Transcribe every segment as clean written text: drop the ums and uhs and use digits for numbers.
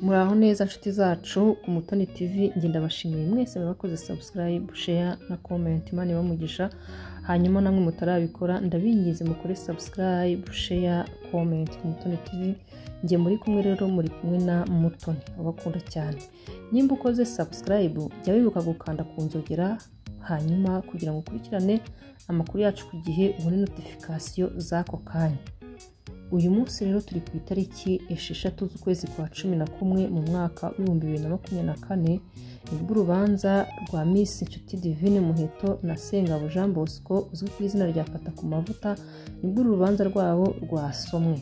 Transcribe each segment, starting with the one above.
Muraho neza nshuti zacu ku Mutoni TV, njye ndabashimiye mwese mwakoze subscribe, share na comment. Imana ibamugisha. Hanyuma namwe mutarabikora ndabingize mukore subscribe, share, comment ku Mutoni TV. Njye muri kumwe rero muri kumwe na Mutoni, abakunda cyane. Nimba ukoze subscribe jya wibuka gukanda ku nzogera, hanyuma kugira ngo ukurikirane amakuru yacu ku gihe ubone notification zako kanya. Uyu munsi rero turi ku itariki 6 z'ukwezi kwa 11 mu mwaka wa 2024, nibwo urubanza rwa Miss Nshuti Divine Muheto na Sengabo Jean Bosco uzwi ku izina rya Fata ku Mavuta, nibwo urubanza rwabo rwasomwe.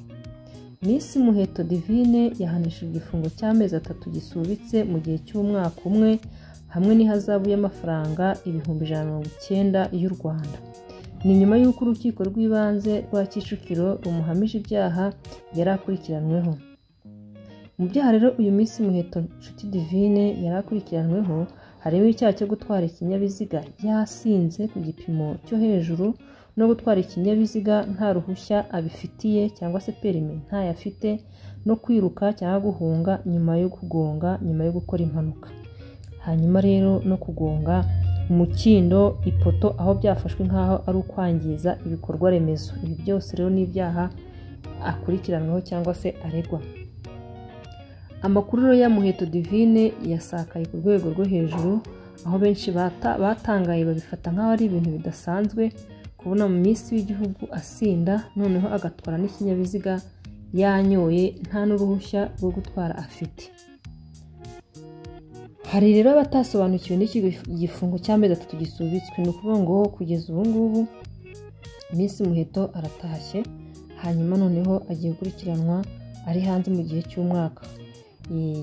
Miss Muheto Divine yahanishijwe igifungo cy'amezi 3 gisubitse mu gihe cy'umwaka umwe hamwe n'ihazabu y'amafaranga 190 y'u Rwanda. Ni nyuma y'uko urukiko rw'ibanze rwa Kicukiro rumuhamije ibyaha yari akurikiranweho. Mu byaha rero uyu Miss Muheto Nshuti Divine yari akurikiranweho harimo icyaha cyo gutwara ikinyabiziga yasinze ku gipimo cyo hejuru no gutwara ikinyabiziga nta ruhushya abifitiye cyangwa se perime ntayafite, no kwiruka cyangwa guhunga nyuma yo gukora impanuka. Hanyuma rero no kugonga umukindo, ipoto aho byafashwe nkaho ari ukwangiza ibikorwa remezo. Ibi byose rero ni ibyaha akurikiranweho cyangwa se aregwa. Amakuru ya Muheto Divine yasakaye ku rwego rwo hejuru, aho benshi batangaye babifata nkaho ari ibintu bidasanzwe kubona mu Miss w'igihugu asinda, noneho agatwara n'ikinyabiziga yanyoye nta n'uruhushya rwo gutwara afite. Hari rero abatasobanukiwe n'iki gifungo cy'amezi 3 gisubitswe. Ni ukuvuga ngo kugeza ubu ngubu Miss Muheto aratashye, hanyuma noneho agiye gukurikiranwa ari hanze mu gihe cy'umwaka.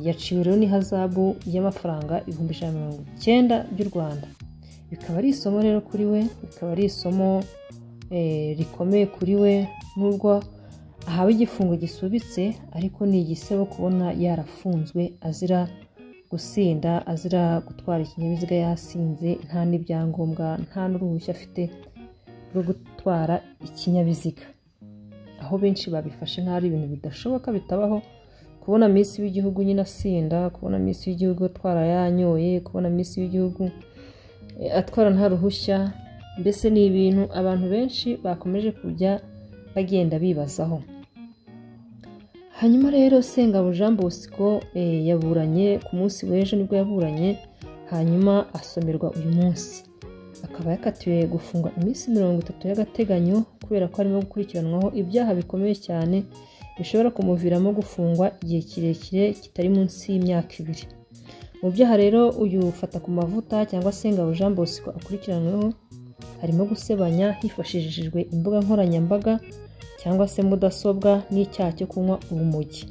Yaciwe rero n'ihazabu y'amafaranga 190 by'u Rwanda. Bikaba ari isomo rero kuri we, bikaba ari isomo rikomeye kuri we, nubwo ahawe igifungo gisubitse ariko ni igisebo kubona yarafunzwe azira gusinda, azira gutwara ikinyabiziga yasinze, nta n'ibyangombwa nta n'uruhushya afite rwo gutwara ikinyabiziga. Aho benshi babifashe nk'aho ari ibintu bidashoboka, bitabaho kubona Miss w'igihugu nyine asinda, kubona Miss w'igihugu atwara yanyoye, kubona Miss w'igihugu atwara nta ruhushya. Mbese ni ibintu abantu benshi bakomeje kujya bagenda bibazaho. Hanyuma rero Sengabo Jean Bosco yaburanye ku munsi w'ejo, nibwo yaburanye, hanyuma asomerwa uyu munsi. Akaba yakatiwe gufungwa iminsi 30 y'agateganyo kubera ko arimo gukurikiranwaho ibyaha bikomeye cyane bishobora kumuviramo gufungwa igihe kirekire kitari munsi y'imyaka 2. Mu byaha rero uyu Fata ku Mavuta cyangwa Sengabo Jean Bosco akurikiranweho harimo gusebanya hifashishijwe imbuga nkoranyambaga cyangwa se mudasobwa, n'icyaha cyo kunywa urumogi.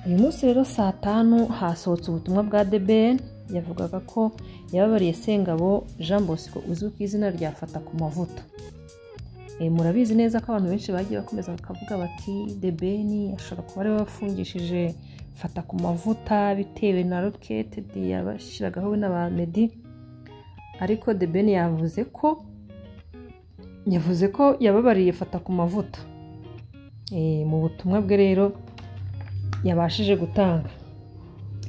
Uyu munsi rero saa 5 hasohotse ubutumwa bwa DBN yavugaga ko yababariye Sengabo Jean Bosco uzwi ku izina rya Fata ku Mavuta. Murabizi neza ko abantu benshi bagiye bakomeza bakavuga bati DBN ashobora kuba ari wafungishije Fata ku Mavuta bitewe na rocket yabashiragaho we n'aba Meddy, ariko DBN yavuze ko yababariye Fata ku Mavuta. Mu butumwa bwe rero yabashije gutanga,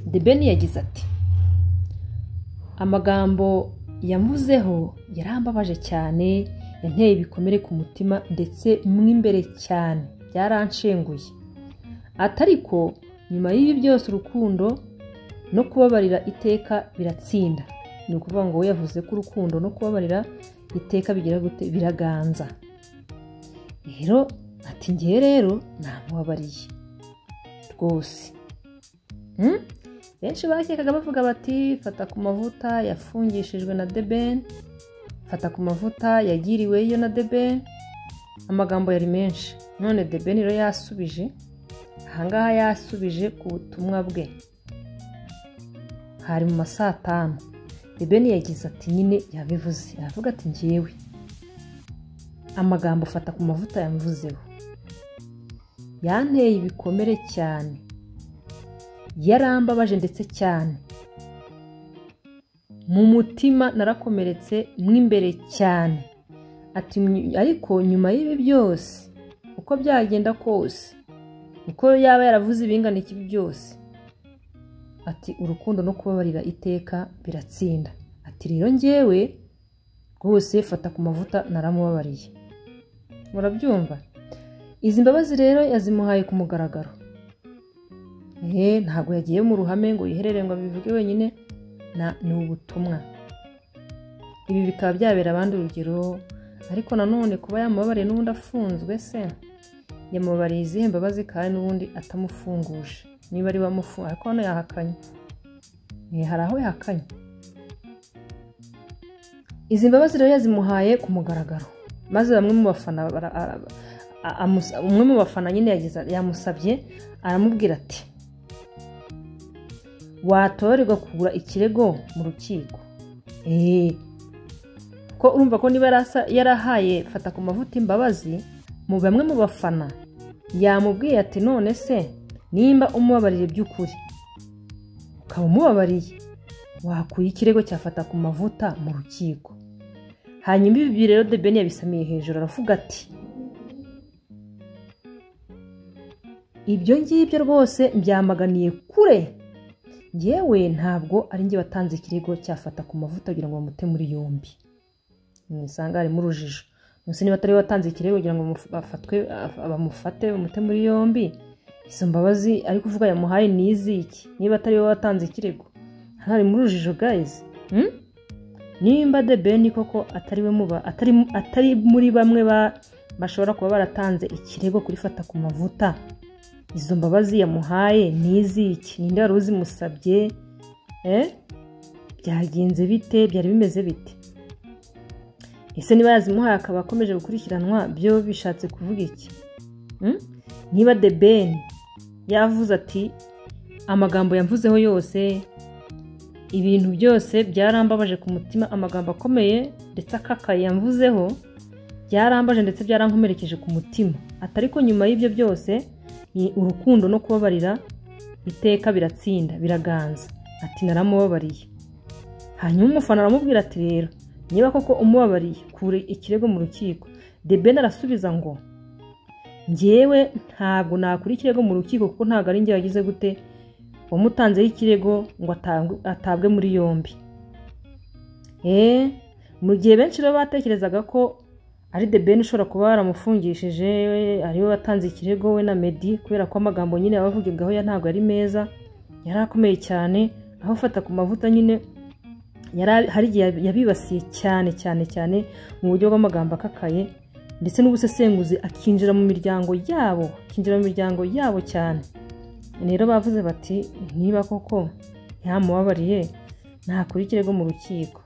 DBN yagize ati: amagambo yamvuzeho yarambabaje cyane, yanteye ibikomere ku mutima ndetse mwimbere cyane, byaranshenguye. Atariko nyuma y'ibi byose urukundo no kubabarira iteka biratsinda. Ni ukuvuga ngo yavuze ko urukundo no kubabarira iteka bigira gute, biraganza. Rero ati ngiye rero namubabariye rwose. Benshi bakekaga bavuga bati Fata ku Mavuta yafungishijwe na DBN, Fata ku Mavuta yagiriweyo na DBN. Amagambo yari menshi, none DBN rero yasubije. Ahangaha yasubije ku butumwa bwe hari mu masaa 5. DBN yagize ati nyine yabivuze, aravuga ati ngiyewe amagambo Fata ku Mavuta yamvuzeho yanteye ibikomere cyane, yarambabaje ndetse cyane, mu mutima narakomeretse mwimbere cyane. Ati ariko nyuma y'ibi byose uko byagenda kose uko yaba yaravuze ibingana iki byose, ati urukundo no kubabarira iteka biratsinda. Ati rero njyewe rwose fata ku mavuta naramubabariye. Murabyumva? Izi mbabazi rero yazimuhaye ku mugaragaro. Ntabwo yagiye mu ruhame ngo yiherere ngo abivuge wenyine, ni ubutumwa. Ibi bikaba byabera abandi urugero, ariko nanone kuba yamubabariye n'ubundi afunzwe se, yamubabariye izihe mbabazi kandi n'ubundi atamufunguje? Niba ari wamufunga, ariko hano yahakanye. Hari aho yahakanye. Izi mbabazi rero yazimuhaye ku mugaragaro, maze bamwe mu bafana umwe mu bafana nyine yamusabye, aramubwira ati watorerwa kugura ikirego mu rukiko. Ko urumva ko niba yarahaye fata ku mavuta imbabazi, mu bamwe mu bafana yamubwiye ati none se nimba umubabariye by'ukuri, ukaba umubabariye, wakuye ikirego cyafata ku mavuta mu rukiko. Hanyuma ibi rero The Ben yabisamiye hejuru, aravuga ati ibyo ngibyo rwose mbyamaganiye kure, njyewe ntabwo ari njye watanze ikirego cyafata ku mavuta kugira ngo bamute muri yombi. Mwisanga harimo urujijo. Nose niba atari watanze ikirego kugira ngo bamufate bamute muri yombi, izo mbabazi ari kuvuga yamuhaye n'iziki niba atari we watanze ikirego? Hari mu rujijo guys. Nimba The Ben koko atari muri bamwe bashobora kuba baratanze ikirego kuri fata ku mavuta, izo mbabazi yamuhaye n'iziki? Ninde wari uzimusabye? Byagenze bite? Byari bimeze bite? Ese niba yazimuhaye akaba akomeje gukurikiranwa, byo bishatse kuvuga iki? Niba The Ben yavuze ati amagambo yamvuzeho yose, ibintu byose byarambabaje ku mutima, amagambo akomeye ndetse akakaye yamvuzeho byarambaje ndetse byarankomerekeje ku mutima, atari ko nyuma y'ibyo byose urukundo no kubabarira iteka biratsinda biraganza, ati naramubabariye. Hanyuma umufana aramubwira ati rero niba koko umubabariye kure ikirego mu rukiko. The Ben arasubiza ngo njyewe ntabwo nakura ikirego mu rukiko kuko ntabwo ari njye wagize gute wamutanzeho ikirego ngo atabwe muri yombi. Mu gihe benshi rero batekerezaga ko ari The Ben ushobora kuba yaramufungishije, ariwe watanze ikirego we na Meddy, kubera ko amagambo nyine yabavugirwaho ntabwo ari meza, yari akomeye cyane, aho fata ku mavuta nyine hari igihe yabibasiye cyane cyane cyane mu buryo bw'amagambo akakaye, ndetse n'ubusesenguzi akinjira mu miryango yabo cyane. Rero bavuze bati niba koko yamubabariye ntakura ikirego mu rukiko.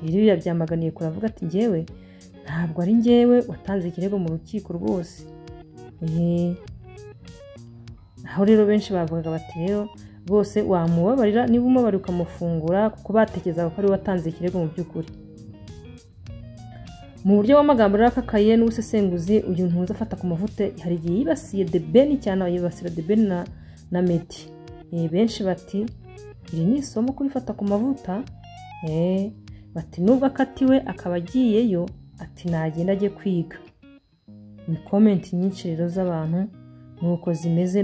Rero yabyamaganiye kuravuga ati njyewe ntabwo ari njyewe watanze ikirego mu rukiko rwose. Aho rero benshi bavugaga bati rero rwose wamubabarira niba umubabarira ukamufungura, kuko batekerezaga ko ari watanze ikirego mu by'ukuri. Mu buryo bw'amagambo rero akakaye n'ubusesenguzi, uyu ntuza afata ku mavuta hari igihe yibasiye The Ben cyane, yibasira The Ben na Meddy. Benshi bati iri ni isomo kuri fata ku mavuta. Bati nubwo akatiwe akaba agiyeyo, ati nagenda ajye kwiga. Ni comment nyinshi rero z'abantu nuko zimeze.